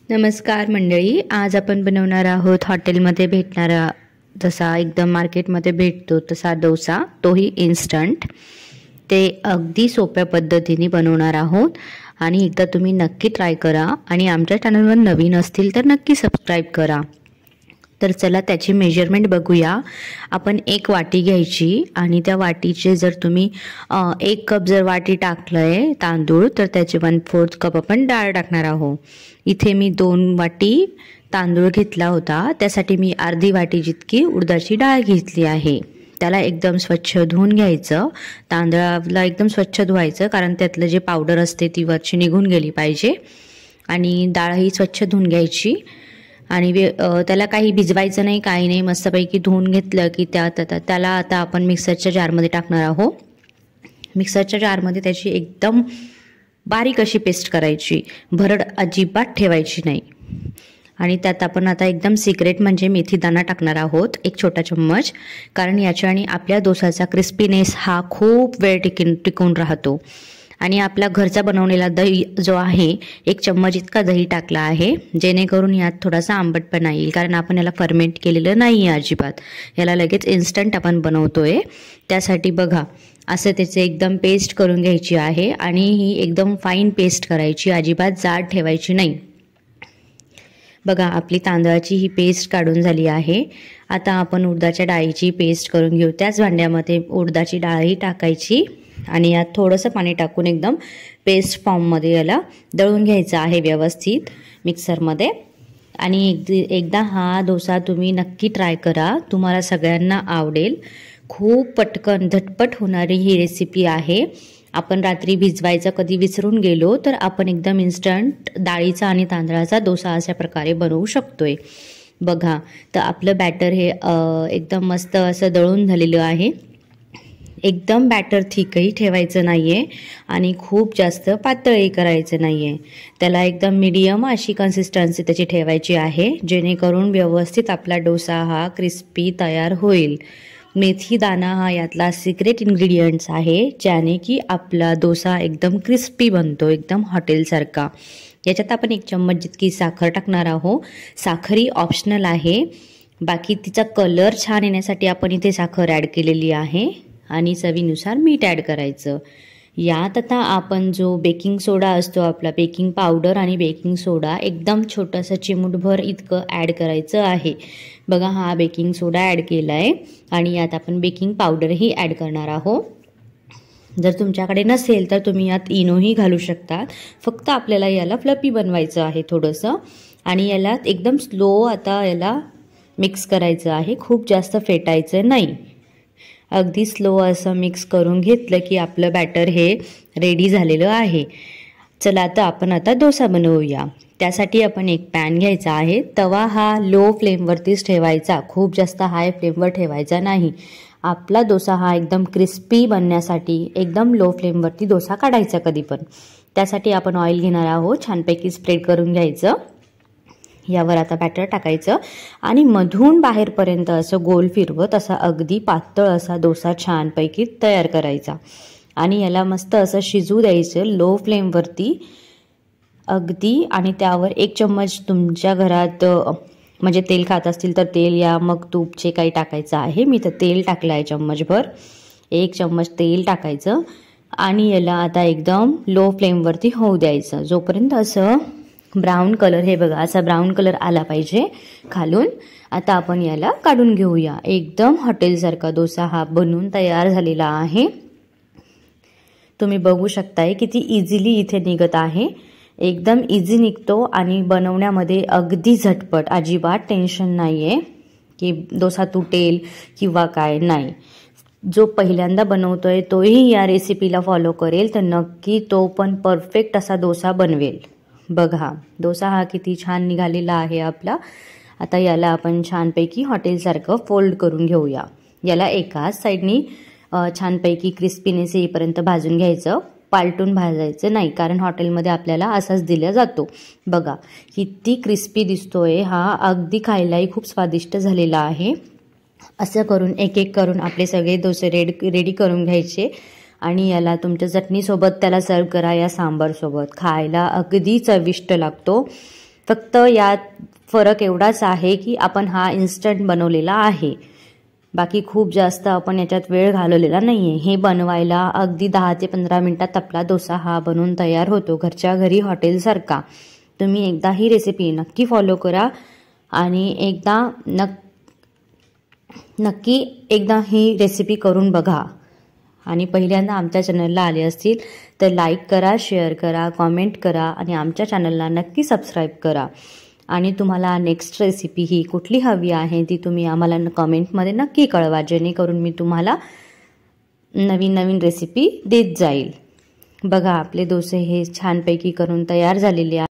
नमस्कार मंडळी, आज आपण बनवणार आहोत हॉटेलमध्ये भेटणारा जसा एकदम मार्केटमध्ये भेटतो तसा डोसा, तोही इन्स्टंट। ते अगदी सोप्या पद्धतीने बनवणार आहोत आणि एकदा तुम्ही नक्की ट्राय करा आणि आमच्या चॅनलवर नवीन असतील तर नक्की सबस्क्राइब करा। तर चला त्याची मेजरमेंट बघूया। आपण एक वाटी घ्यायची आणि त्या वाटीचे जर तुम्ही 1 कप जर वाटी टाकलंय तांदूळ तर त्याचे 1/4 कप आपण डाळ टाकणार आहोत। इथे मी 2 वाटी तांदूळ घेतला होता, त्यासाठी मी अर्धी वाटी जितकी उडदाची डाळ घेतली आहे। त्याला एकदम स्वच्छ धुवून घ्यायचं। तांदळाला एकदम स्वच्छ धुवायचं कारण त्यातलं जे पावडर असते ती वरची निघून गेली पाहिजे। आणि डाळ ही स्वच्छ धुवून घ्यायची आणि त्याला काही भिजवायचं नाही, काही नाही, मस्तपैकी धुवून घेतलं की त्याला आता आपण मिक्सरच्या जारमध्ये टाकणार आहोत। मिक्सरच्या जारमध्ये त्याची एकदम बारीक अशी पेस्ट करायची, भरड अजिबात ठेवायची नाही। आणि त्यात आपण आता एकदम सिक्रेट म्हणजे मेथी दाणा टाकणार आहोत, 1 छोटा चम्मच, कारण याच्याने आपल्या डोसाचा क्रिस्पीनेस हा खूप वेळ टिकून राहतो। आणि आपला घरचा बनवलेला दही जो आहे 1 चम्मच इतका दही टाकला आहे, जेणेकरून यात थोडासा आंबटपणा येईल, कारण आपण याला फर्मेंट केलेलं नाही आहे अजिबात, याला लगेच इन्स्टंट आपण बनवतोय। त्यासाठी बघा असं त्याचे एकदम पेस्ट करून घ्यायची आहे आणि ही एकदम फाईन पेस्ट करायची, अजिबात जाड ठेवायची नाही। बघा आपली तांदळाची ही पेस्ट काढून झाली आहे। आता आपण उडदाच्या डाळीची पेस्ट करून घेऊ। त्याच भांड्यामध्ये उडदाची डाळही टाकायची आणि यात थोडंसं पाणी टाकून एकदम पेस्ट फॉर्ममध्ये याला दळून घ्यायचं आहे व्यवस्थित मिक्सरमध्ये। आणि एकदा हा डोसा तुम्ही नक्की ट्राय करा, तुम्हाला सगळ्यांना आवडेल। खूप पटकन झटपट होणारी ही रेसिपी आहे। आपण रात्री भिजवायचं कधी विसरून गेलो तर आपण एकदम इन्स्टंट डाळीचा आणि तांदळाचा डोसा अशा प्रकारे बनवू शकतोय। बघा तर आपलं बॅटर हे एकदम मस्त असं दळून झालेलं आहे। एकदम बॅटर थिकही ठेवायचं नाहीये आणि खूप जास्त पातळही करायचं नाहीये, त्याला एकदम मीडियम अशी कन्सिस्टन्सी त्याची ठेवायची आहे, जेणेकरून व्यवस्थित आपला डोसा हा क्रिस्पी तयार होईल। मेथी दाणा हा यातला सिक्रेट इंग्रेडियंट्स आहे, ज्याने की आपला डोसा एकदम क्रिस्पी बनतो, एकदम हॉटेलसारखा। याच्यात आपण 1 चम्मच जितकी साखर टाकणार आहोत। साखरही ऑप्शनल आहे, बाकी तिचा कलर छान येण्यासाठी आपण इथे साखर ॲड केलेली आहे। आणि चवीनुसार मीठ ॲड करायचं। यात आता आपण जो बेकिंग सोडा असतो आपला, बेकिंग पावडर आणि बेकिंग सोडा एकदम छोटंसं चिमूटभर इतकं ॲड करायचं आहे। बघा हा बेकिंग सोडा ॲड केला आहे आणि यात आपण बेकिंग पावडरही ॲड करणार आहोत। जर तुमच्याकडे नसेल तर तुम्ही यात इनोही घालू शकता, फक्त आपल्याला याला फ्लफी बनवायचं आहे थोडंसं। आणि याला एकदम स्लो आता याला मिक्स करायचं आहे, खूप जास्त फेटायचं नाही, अगदी स्लो असं मिक्स करून घेतलं की आपलं बॅटर हे रेडी झालेलं आहे। चला आता आपण डोसा बनवूया। त्यासाठी आपण एक पॅन घ्यायचा आहे। तवा हा लो फ्लेमवरतीच ठेवायचा, खूप जास्त हाय फ्लेमवर ठेवायचा नाही। आपला डोसा हा एकदम क्रिस्पी बनण्यासाठी एकदम लो फ्लेमवरती डोसा काढायचा कधी पण। त्यासाठी आपण ऑइल घेणार आहोत, छानपैकी स्प्रेड करून घ्यायचं। यावर आता बॅटर टाकायचं आणि मधून बाहेरपर्यंत असं गोल फिरवत असा अगदी पातळ असा डोसा छानपैकी तयार करायचा आणि याला मस्त असं शिजू द्यायचं लो फ्लेमवरती अगदी। आणि त्यावर 1 चम्मच तुमच्या घरात म्हणजे तेल खात असतील तर तेल या मग तूप जे काही टाकायचं आहे, मी तर तेल टाकलं आहे चम्मचभर, 1 चम्मच तेल टाकायचं आणि याला आता एकदम लो फ्लेमवरती होऊ द्यायचं जोपर्यंत असं ब्राऊन कलर, हे बघा असा ब्राऊन कलर आला पाहिजे खालून। आता आपण याला काढून घेऊया। एकदम हॉटेलसारखा डोसा हा बनून तयार झालेला आहे। तुम्ही बघू शकताय किती इझिली इथे निघत आहे, एकदम इझी निघतो आणि बनवण्यामध्ये अगदी झटपट, अजिबात टेन्शन नाहीये की डोसा तुटेल किंवा काय नाही। जो पहिल्यांदा बनवतोय तोही या रेसिपीला फॉलो करेल तर नक्की तो पण परफेक्ट असा डोसा बनवेल। बघा डोसा हा किती छान निघालेला आहे आपला। आता याला आपण छानपैकी हॉटेलसारखं फोल्ड करून घेऊया। याला एकाच साईडनी छानपैकी क्रिस्पीनेस येईपर्यंत भाजून घ्यायचं, पालटून भाजायचं नाही, कारण हॉटेलमध्ये आपल्याला असाच दिला जातो। बघा किती क्रिस्पी दिसतोय हा, अगदी खायलाही खूप स्वादिष्ट झालेला आहे। असं करून एक एक करून आपले सगळे डोसे रेडी करून घ्यायचे आणि याला तुमच्या चटणीसोबत त्याला सर्व करा या सांबारसोबत, खायला अगदी चविष्ट लागतो। फक्त यात फरक एवढाच आहे की आपण हा इन्स्टंट बनवलेला आहे, बाकी खूप जास्त आपण याच्यात वेळ घालवलेला नाही आहे. हे बनवायला अगदी 10 ते 15 मिनिटात आपला डोसा हा बनवून तयार होतो, घरच्या घरी हॉटेलसारखा. तुम्ही एकदा ही रेसिपी नक्की फॉलो करा आणि नक्की एकदा ही रेसिपी करून बघा. आणि पहिल्यांदा आमच्या चॅनलला आले असतील तर लाईक करा, शेअर करा, कॉमेंट करा आणि आमच्या चॅनलला नक्की सबस्क्राईब करा. आणि तुम्हाला नेक्स्ट रेसिपी ही कुठली हवी आहे ती तुम्ही आम्हाला कॉमेंटमध्ये नक्की कळवा, जेणेकरून मी तुम्हाला नवीन नवीन रेसिपी देत जाईल. बघा आपले डोसे हे छानपैकी करून तयार झालेले आहेत.